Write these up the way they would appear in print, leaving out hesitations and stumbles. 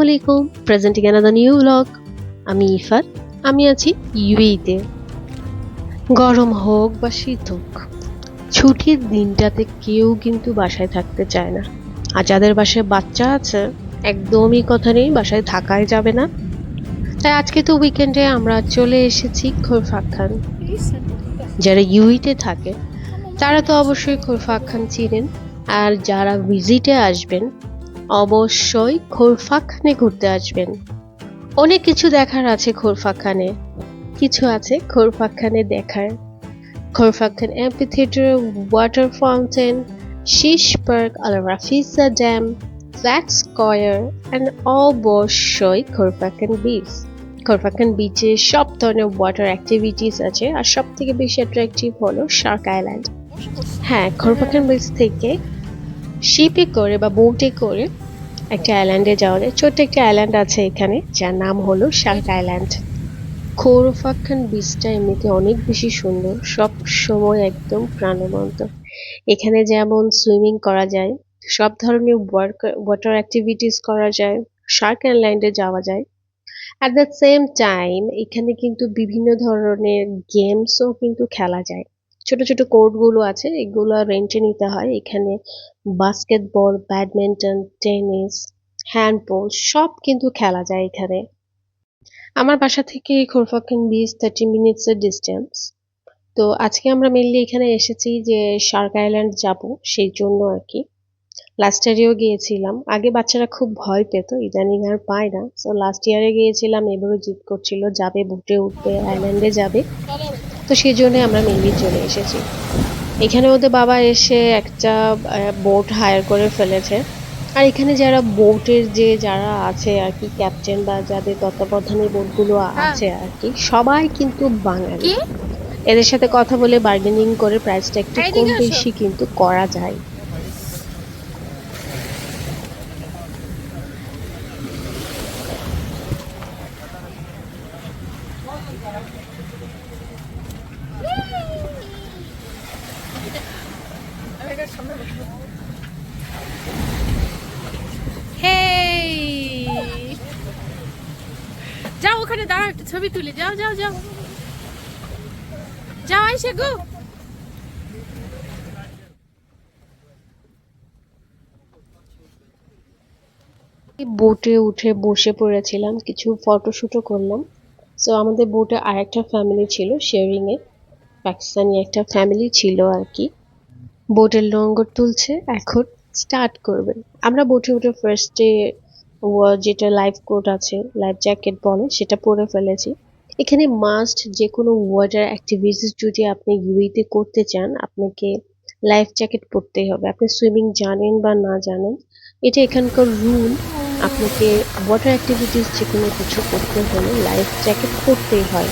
আলাইকুম, presenting another new blog. আমি ইফাত, আমি আছি ইউএইতে। গরম হোক বা শীত হোক, ছুটির দিনটাতে কেউ কিন্তু বাসায় থাকতে চায় না। আর যাদের বাসায় বাচ্চা আছে, একদমই কথা নেই, বাসায় থাকাই যাবে না। তাই আজকে তো উইকেন্ডে আমরা চলে এসেছি খোরফাক্খান। যারা ইউএইতে থাকে তারা তো অবশ্যই খোরফাক্খান চিনেন, আর যারা ভিজিটে আসবেন অবশ্যই খোরফাক্খানে ঘুরতে আসবেন। অনেক কিছু দেখার আছে খোরফাক্খানে, কিছু আছে খোরফাক্খানে দেখার। Khor Fakkan amphitheatre, water fountain, Shees Park, Al Rafisah Dam, Flat Square and অবশ্যই খোরফাক্খান বিচ। খোরফাক্খান বিচে সব ধরনের ওয়াটার অ্যাক্টিভিটিস আছে, আর সব থেকে বেশি অ্যাট্রাকটিভ হলো শার্ক আইল্যান্ড। হ্যাঁ, খোরফাক্খান বিচ থেকে শিপে করে বা বোটে করে একটা আইল্যান্ডে যাওয়া যায়। ছোট্ট একটা আইল্যান্ড আছে এখানে, যার নাম হলো শার্ক আইল্যান্ড। খোরফাক্খান বিচটা এমনিতে অনেক বেশি সুন্দর, সব সময় একদম প্রাণবন্ত। এখানে যেমন সুইমিং করা যায়, সব ধরনের ওয়াটার অ্যাক্টিভিটিস করা যায়, শার্ক আইল্যান্ডে যাওয়া যায়। অ্যাট দ্য সেম টাইম এখানে কিন্তু বিভিন্ন ধরনের গেমসও কিন্তু খেলা যায়। ছোট ছোট কোর্টগুলো আছে, এগুলো রেন্টে নিতে হয়। এখানে বাস্কেটবল, ব্যাডমিন্টন, টেনিস, হ্যান্ডবল সব কিন্তু খেলা যায় এখানে। আমার বাসা থেকে খোরফাক্খান বিচ 30 মিনিটস এর ডিস্টেন্স। তো আজকে আমরা মেনলি এখানে এসেছি যে শার্ক আইল্যান্ড যাব, সেই জন্য আর কি। লাস্ট ইয়ারেও গিয়েছিলাম। আগে বাচ্চারা খুব ভয় পেত, ইদানিং আর পায় না। সো লাস্ট ইয়ারে গিয়েছিলাম, এবারও জিদ করছিল যাবে, বোটে উঠবে, আইল্যান্ডে যাবে। তো সেই জন্য আমরা মেনলি চলে এসেছি এখানে। ওদের বাবা এসে একটা বোট হায়ার করে ফেলেছে। আর এখানে যারা বোটের যারা আছে আর কি, ক্যাপ্টেন বা যাদের তত্ত্বাবধানে বোটগুলো আছে আর কি, সবাই কিন্তু বাঙালি। এদের সাথে কথা বলে বার্গেনিং করে প্রাইসটা একটু কম বেশি কিন্তু করা যায়। হেই, যাও ওখানে দাঁড়াও, একটা ছবি তুলি। যাও যাও যাও যাও, আইসে গো। বোটে উঠে বসে পড়েছিলাম, কিছু ফটোশুটও করলাম। সো আমাদের বোটে আরেকটা ফ্যামিলি ছিল শেয়ারিং এ, পাকিস্তানি একটা ফ্যামিলি ছিল আর কি। বোটের লঙ্গর তুলছে, এখন স্টার্ট করবেন। আমরা বোটে উঠে ফার্স্টে যেটা লাইফ কোট আছে, লাইফ জ্যাকেট বলে, সেটা পরে ফেলেছি। এখানে মাস্ট যে কোনো ওয়াটার অ্যাক্টিভিটিস যদি আপনি ইউএইতে করতে চান, আপনাকে লাইফ জ্যাকেট পরতেই হবে। আপনি সুইমিং জানেন বা না জানেন, এটা এখানকার রুল। আপনাকে ওয়াটার অ্যাক্টিভিটিস যে কোনো কিছু করতে হলে লাইফ জ্যাকেট পরতেই হয়।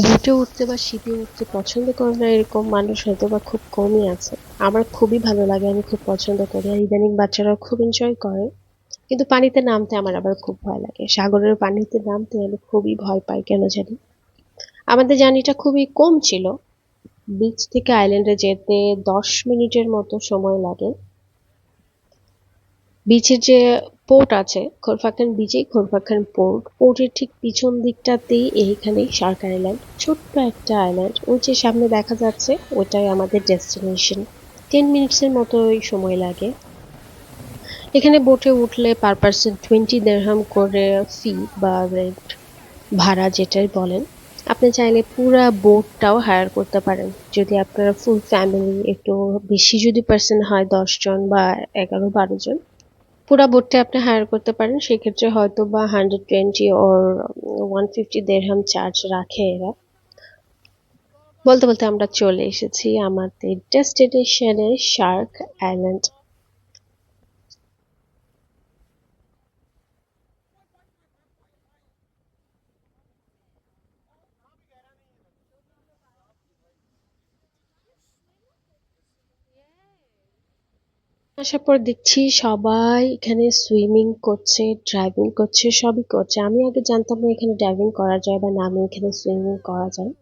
বোটে উঠতে বা শিপে উঠতে পছন্দ করে না এরকম মানুষ হয়তো বা খুব কমই আছে। আমার খুবই ভালো লাগে, আমি খুব পছন্দ করি, আর ইদানিং বাচ্চারাও খুব এনজয় করে। কিন্তু পানিতে নামতে আমার আবার খুব ভয় লাগে। সাগরের পানিতে নামতে আমি খুবই ভয় পাই কেন জানি। আমাদের জার্নিটা খুবই কম ছিল। বিচ থেকে আইল্যান্ডে যেতে 10 মিনিটের মতো সময় লাগে। বিচের যে পোর্ট আছে, খোরফাক্খান বিচেই খোরফাক্খান পোর্ট, পোর্টের ঠিক পিছন দিকটাতেই এইখানেই শার্ক আইল্যান্ড। ছোট্ট একটা আইল্যান্ড, ওই যে সামনে দেখা যাচ্ছে, ওইটাই আমাদের ডেস্টিনেশন। 10 মিনিটসের মতোই সময় লাগে। এখানে বোটে উঠলে পার পার্সন 20 দিরহাম করে ফি বা রেন্ট, ভাড়া যেটাই বলেন। আপনি চাইলে পুরা বোটটাও হায়ার করতে পারেন, যদি আপনারা ফুল ফ্যামিলি, একটু বেশি যদি পার্সন হয়, 10 জন বা 11-12 জন, পুরা বোটটা আপনি হায়ার করতে পারেন। সেক্ষেত্রে হয়তো বা 120 ওর 150 দিরহাম চার্জ রাখে এরা। বলতে বলতে আমরা চলে এসেছি আমাদের ডেস্টিনেশনে, শার্ক আইল্যান্ড। আসার পর দেখছি সবাই এখানে সুইমিং করছে, ড্রাইভিং করছে, সবই করছে। আমি আগে জানতাম না এখানে ড্রাইভিং করা যায় বা নামে এখানে সুইমিং করা যায়।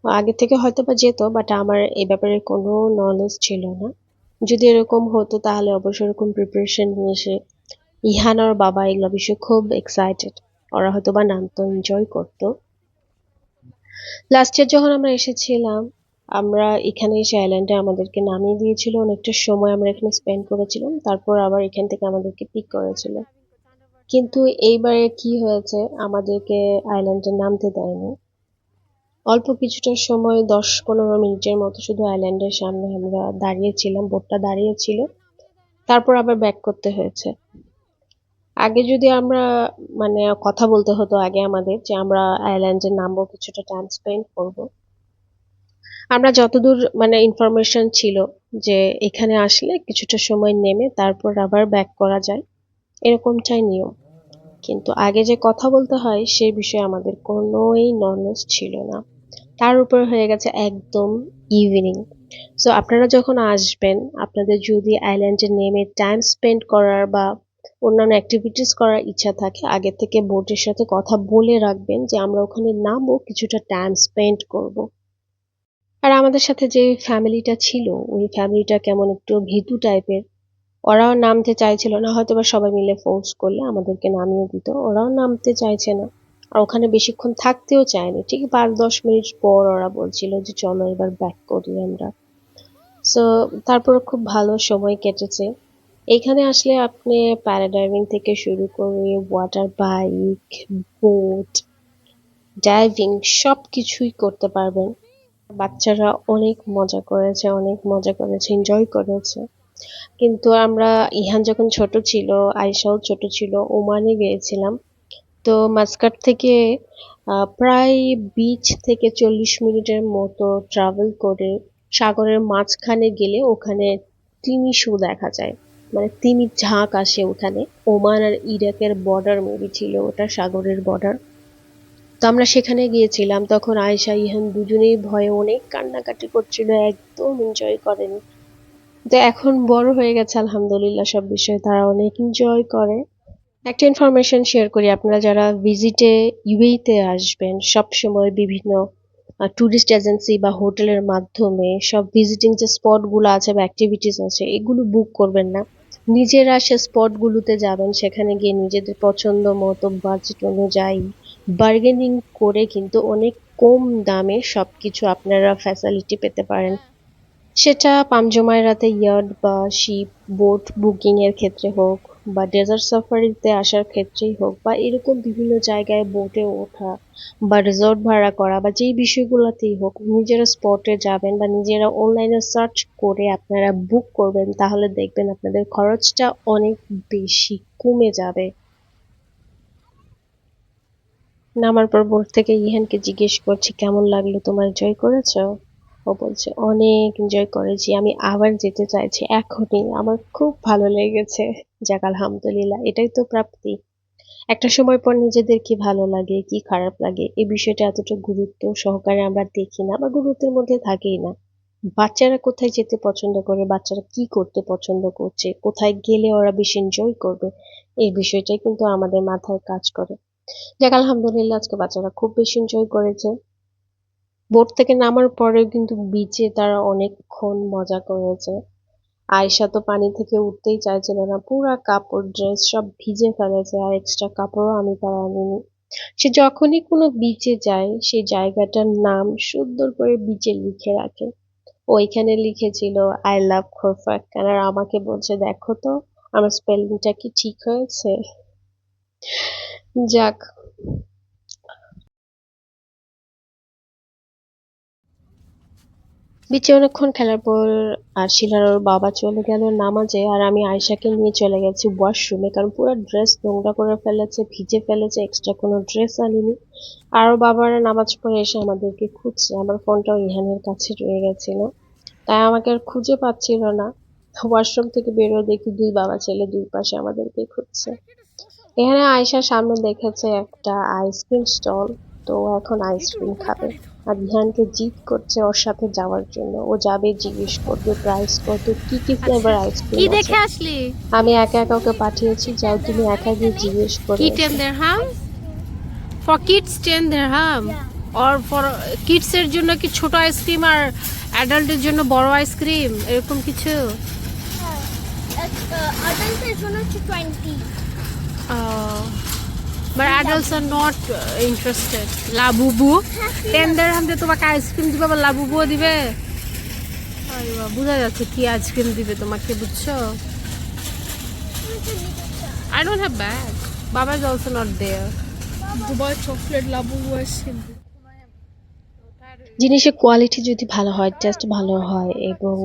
আগে থেকে হয়তো বা যেত, বাট আমার এই ব্যাপারে কোনো নলেজ ছিল না। যদি এরকম হতো তাহলে অবশ্যই এরকম প্রিপারেশন নিয়ে এসে ইহান আর বাবা এগুলো বিষয়ে খুব এক্সাইটেড। ওরা হয়তো বা নামতো, এনজয় করতো। লাস্ট ইয়ার যখন আমরা এসেছিলাম, আমরা এখানে এসে আইল্যান্ডে আমাদেরকে নামিয়ে দিয়েছিল, অনেকটা সময় আমরা এখানে স্পেন্ড করেছিলাম, তারপর আবার এখান থেকে আমাদেরকে পিক করেছিল। কিন্তু এইবারে কি হয়েছে, আমাদেরকে আইল্যান্ডে নামতে দেয়নি। অল্প কিছুটা সময় 10-15 মিনিটের মতো শুধু আইল্যান্ডের সামনে আমরা দাঁড়িয়েছিলাম, বোটটা দাঁড়িয়েছিল, তারপর আবার ব্যাক করতে হয়েছে। আগে যদি আমরা মানে কথা বলতে হতো আগে আমাদের যে আমরা আইল্যান্ডে নামবো, কিছুটা টাইম স্পেন্ড করব। আমরা যতদূর মানে ইনফরমেশন ছিল যে এখানে আসলে কিছুটা সময় নেমে তারপর আবার ব্যাক করা যায়, এরকমটাই নিয়ম। কিন্তু আগে যে কথা বলতে হয় সে বিষয়ে আমাদের কোনোই নলেজ ছিল না। তার উপর হয়ে গেছে একদম ইভিনিং। সো আপনারা যখন আসবেন, আপনাদের যদি আইল্যান্ডে নেমে টাইম স্পেন্ড করার বা অন্যান্য অ্যাক্টিভিটিস করার ইচ্ছা থাকে, আগে থেকে বোটের সাথে কথা বলে রাখবেন যে আমরা ওখানে নামবো, কিছুটা টাইম স্পেন্ড করব। আর আমাদের সাথে যে ফ্যামিলিটা ছিল, ওই ফ্যামিলিটা কেমন একটু ভীতু টাইপের। ওরাও নামতে চাইছিল না, হয়তো বা সবাই মিলে ফোর্স করলে আমাদেরকে নামিয়ে দিত। ওরাও নামতে চাইছে না, আর ওখানে বেশিক্ষণ থাকতেও চায়নি। ঠিক 5-10 মিনিট পর ওরা বলছিল যে চলো এবার ব্যাক করি আমরা। সো তারপর খুব ভালো সময় কেটেছে। এখানে আসলে আপনি প্যারাডাইভিং থেকে শুরু করে ওয়াটার বাইক, বোট, ডাইভিং সবকিছুই করতে পারবেন। বাচ্চারা অনেক মজা করেছে, অনেক মজা করেছে, এনজয় করেছে। কিন্তু আমরা, ইহান যখন ছোট ছিল, আয়েশাও ছোট ছিল, ওমানে গিয়েছিলাম। তো মাস্কাট থেকে প্রায় বিচ থেকে 40 মিনিটের মতো ট্রাভেল করে সাগরের মাঝখানে গেলে ওখানে তিমি শো দেখা যায়। মানে তিমির ঝাঁক আসে ওখানে। ওমান আর ইরাকের বর্ডার মেবি ছিল ওটা, সাগরের বর্ডার। তো আমরা সেখানে গিয়েছিলাম, তখন আয়েশা ইহান দুজনেই ভয়ে অনেক কান্নাকাটি করছিল, একদম এনজয় করেনি। তো এখন বড় হয়ে গেছে আলহামদুলিল্লাহ, সব বিষয়ে তারা অনেক এনজয় করে। একটা ইনফরমেশন শেয়ার করি, আপনারা যারা ভিজিটে ইউএইতে আসবেন, সব সময় বিভিন্ন ট্যুরিস্ট এজেন্সি বা হোটেলের মাধ্যমে সব ভিজিটিং যে স্পটগুলো আছে বা অ্যাক্টিভিটিস আছে এগুলো বুক করবেন না। নিজেরা সে স্পটগুলোতে যাবেন, সেখানে গিয়ে নিজেদের পছন্দ মতো বাজেট অনুযায়ী বার্গেনিং করে কিন্তু অনেক কম দামে সবকিছু আপনারা ফ্যাসিলিটি পেতে পারেন। সেটা পামজমায় ইয়ার্ড বা শিপ, বোট বুকিং এর ক্ষেত্রে হোক, বা ডেজার্ট সাফারিতে আসার ক্ষেত্রেই হোক, বা এরকম বিভিন্ন জায়গায় বোটে ওঠা বা রিসর্ট ভাড়া করা, বা যেই বিষয়গুলোতেই হোক, নিজেরা স্পটে যাবেন বা নিজেরা অনলাইনে সার্চ করে আপনারা বুক করবেন, তাহলে দেখবেন আপনাদের খরচটা অনেক বেশি কমে যাবে। নামার পর বোট থেকে ইহানকে জিজ্ঞেস করছি কেমন লাগলো তোমার, এনজয় করেছো? ও বলছে অনেক এনজয় করেছি, আমি আবার যেতে চাইছি এখনই, আমার খুব ভালো লেগেছে। যাক আলহামদুলিল্লাহ, এটাই তো প্রাপ্তি। একটা সময় পর নিজেদের কি ভালো লাগে কি খারাপ লাগে এই বিষয়টা এতটা গুরুত্ব সহকারে আমরা দেখি না বা গুরুত্বের মধ্যে থাকেই না। বাচ্চারা কোথায় যেতে পছন্দ করে, বাচ্চারা কি করতে পছন্দ করছে, কোথায় গেলে ওরা বেশি এনজয় করবে, এই বিষয়টাই কিন্তু আমাদের মাথায় কাজ করে। যাক আলহামদুলিল্লাহ, আজকে বাচ্চারা খুব বেশি এনজয় করেছে। বোট থেকে নামার পরেও কিন্তু বিচে তারা অনেকক্ষণ মজা করেছে। আয়েশা তো পানি থেকে উঠতেই চাইছিল না, পুরা কাপড় ড্রেস সব ভিজে ফেলেছে, আর এক্সট্রা কাপড়ও আমি তার আনিনি। সে যখনই কোনো বিচে যায় সেই জায়গাটার নাম সুন্দর করে বিচে লিখে রাখে। ওইখানে লিখেছিল আই লাভ খোরফাক, আর আমাকে বলছে দেখো তো আমার স্পেলিংটা কি ঠিক হয়েছে। যাক। বিচে অনেকক্ষণ খেলার পর শিলার ওর বাবা চলে গেল নামাজে, আর আমি আয়শাকে নিয়ে চলে গেছি ওয়াশরুমে, কারণ পুরো ড্রেস নোংরা করে ফেলেছে, ভিজে ফেলেছে, এক্সট্রা কোনো ড্রেস আনিনি। আর ওর বাবারা নামাজ পড়ে এসে আমাদেরকে খুঁজছে, আমার ফোনটাও ইহানের কাছে রয়ে গেছিল, তাই আমাকে আর খুঁজে পাচ্ছিল না। ওয়াশরুম থেকে বেরোয় দেখি দুই বাবা ছেলে দুই পাশে আমাদেরকে খুঁজছে। এখানে আয়শার সামনে দেখেছে একটা আইসক্রিম স্টল, তো ও এখন আইসক্রিম খাবে। আর ধ্যানকে জিদ করছে ওর সাথে যাওয়ার জন্য, ও যাবে, জিজ্ঞেস করবে প্রাইস কত, কি কি ফ্লেভার কি আইসক্রিম আছে। দেখে আসলি? আমি একা একা ওকে পাঠিয়েছি, যাও তুমি একা গিয়ে জিজ্ঞেস করে কি এসো। 10 dirham? For kids 10 dirham? or for kids এর জন্য কি ছোট আইসক্রিম আর অ্যাডাল্টের জন্য বড় আইসক্রিম এরকম কিছু? Adults is 1 to 20. But adults are not interested. Labubu 10 dirham দিয়ে তোমাকে আইসক্রিম দিবে, আবার লাবুবুও দিবে? আরে বাবা, বোঝা যাচ্ছে কি আইসক্রিম দিবে তোমাকে, বুঝছো? I don't have bag. Baba is also not there. Dubai chocolate labubu ice cream. জিনিসের কোয়ালিটি যদি ভালো হয়, টেস্ট ভালো হয়, এবং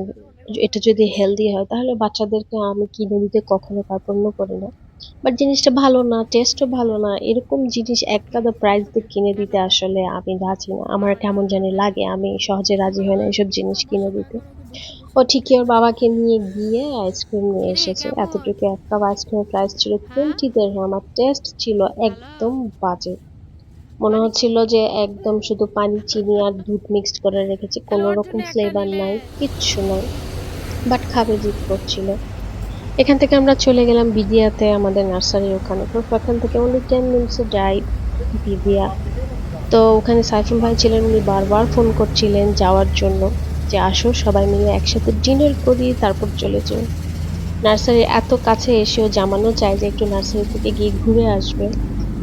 এটা যদি হেলদি হয়, তাহলে বাচ্চাদেরকে আমি কিনে দিতে কখনো কার্পণ্য করি না। বাট জিনিসটা ভালো না, টেস্টও ভালো না, এরকম জিনিস এক গাদা প্রাইস দিয়ে কিনে দিতে আসলে আমি রাজি না। আমার কেমন জানি লাগে, আমি সহজে রাজি হই না এসব জিনিস কিনে দিতে। ও ঠিকই ওর বাবাকে নিয়ে গিয়ে আইসক্রিম নিয়ে এসেছে। এতটুকু এক কাপ আইসক্রিমের প্রাইস ছিল 20 দিরহাম, আর টেস্ট ছিল একদম বাজে। মনে হচ্ছিল যে একদম শুধু পানি, চিনি আর দুধ মিক্সড করে রেখেছে, কোনো রকম ফ্লেভার নাই, কিচ্ছু নাই। বাট খাবে জিদ করছিল। এখান থেকে আমরা চলে গেলাম বিদিয়াতে, আমাদের নার্সারির ওখানে। তো ওখান থেকে only 10 minutes ড্রাইভ বিদিয়া। তো ওখানে সাইফুল ভাই ছিলেন, উনি বারবার ফোন করছিলেন যাওয়ার জন্য, যে আসো সবাই মিলে একসাথে ডিনার করি, তারপর চলে যাই। নার্সারির এত কাছে এসেও জামানো চায় যে একটু নার্সারি থেকে গিয়ে ঘুরে আসবে।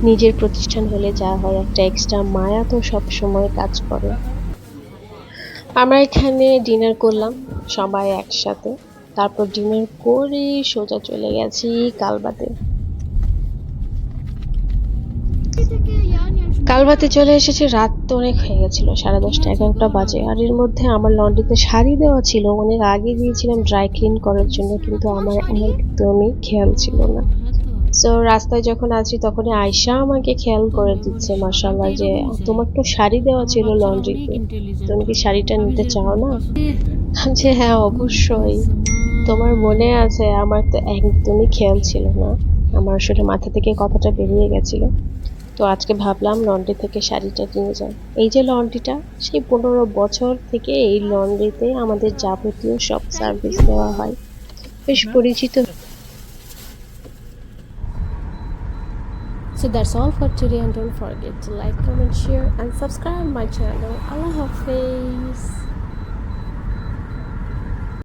নিজের প্রতিষ্ঠান হলে যা হয়, একটা এক্সট্রা মায়া তো সব সময় কাজ করে। আমরা এখানে ডিনার করলাম সবাই একসাথে, তারপর ডিনার করে সোজা চলে গেছি কালবাতে। কালবাতে চলে এসেছে, রাত তো অনেক হয়ে গেছিল, 10:30 11টা বাজে। আর এর মধ্যে আমার লন্ড্রিতে শাড়ি দেওয়া ছিল, অনেক আগে গিয়েছিলাম ড্রাই ক্লিন করার জন্য, কিন্তু আমার একদমই খেয়াল ছিল না। সো রাস্তায় যখন আছি তখনই আয়শা আমাকে খেয়াল করে দিচ্ছে, মাশাআল্লাহ, যে তোমার তো শাড়ি দেওয়া ছিল লন্ড্রিতে, তুমি কি শাড়িটা নিতে চাও না? যে হ্যাঁ অবশ্যই, তোমার মনে আছে? আমার তো একদমই খেয়াল ছিল না, আমার আসলে মাথা থেকে কথাটা বেরিয়ে গেছিল। তো আজকে ভাবলাম লন্ড্রি থেকে শাড়িটা নিয়ে যাই। এই যে লন্ড্রিটা, সেই 15 বছর থেকে এই লন্ড্রিতে আমাদের যাবতীয় সব সার্ভিস দেওয়া হয়, বেশ পরিচিত। So that's all for today, and don't forget to like, comment, share and subscribe my channel. Allah Hafiz.